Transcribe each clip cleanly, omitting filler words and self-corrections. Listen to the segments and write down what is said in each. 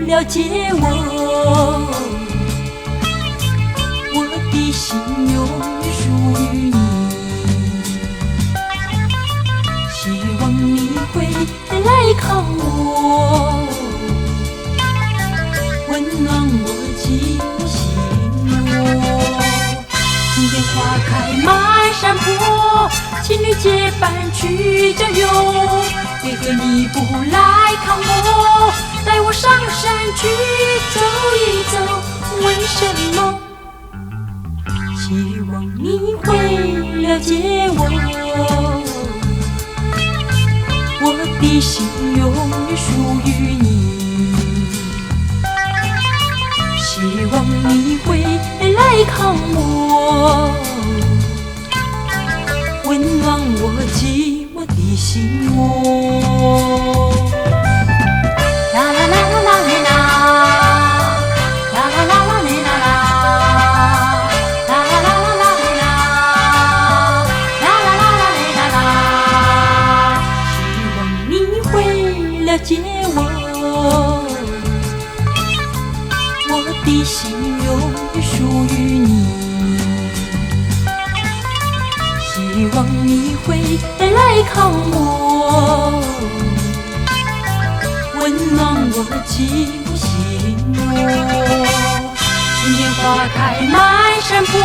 了解我，我的心永远属于你。希望你会来看我，温暖我寂寞心窝。春天花开满山坡，情侣结伴去郊游，为何你不来看我？带我上山去走一走，为什么？希望你会了解我，我的心永远属于你。希望你会来看我，温暖我寂寞的心窝。啦啦啦啦啦嘞啦，啦啦啦啦嘞啦啦，啦啦啦啦啦嘞啦，啦啦啦啦嘞啦啦。希望你会了解我，我的心永远属于你。希望你会来看我，温暖我寂寞心窝。春天花开满山坡，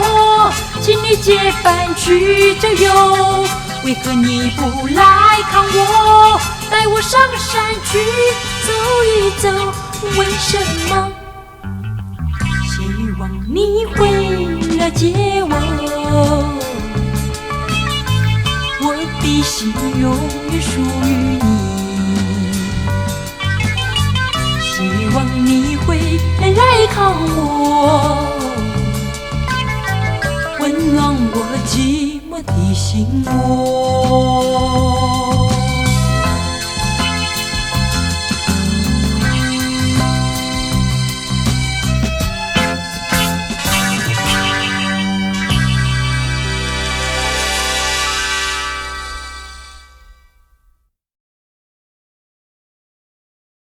情侣结伴去郊游，为何你不来看我？带我上山去走一走，为什么？希望你会了解我，我的心永远属于你。希望你会来看我，温暖我寂寞的心窝。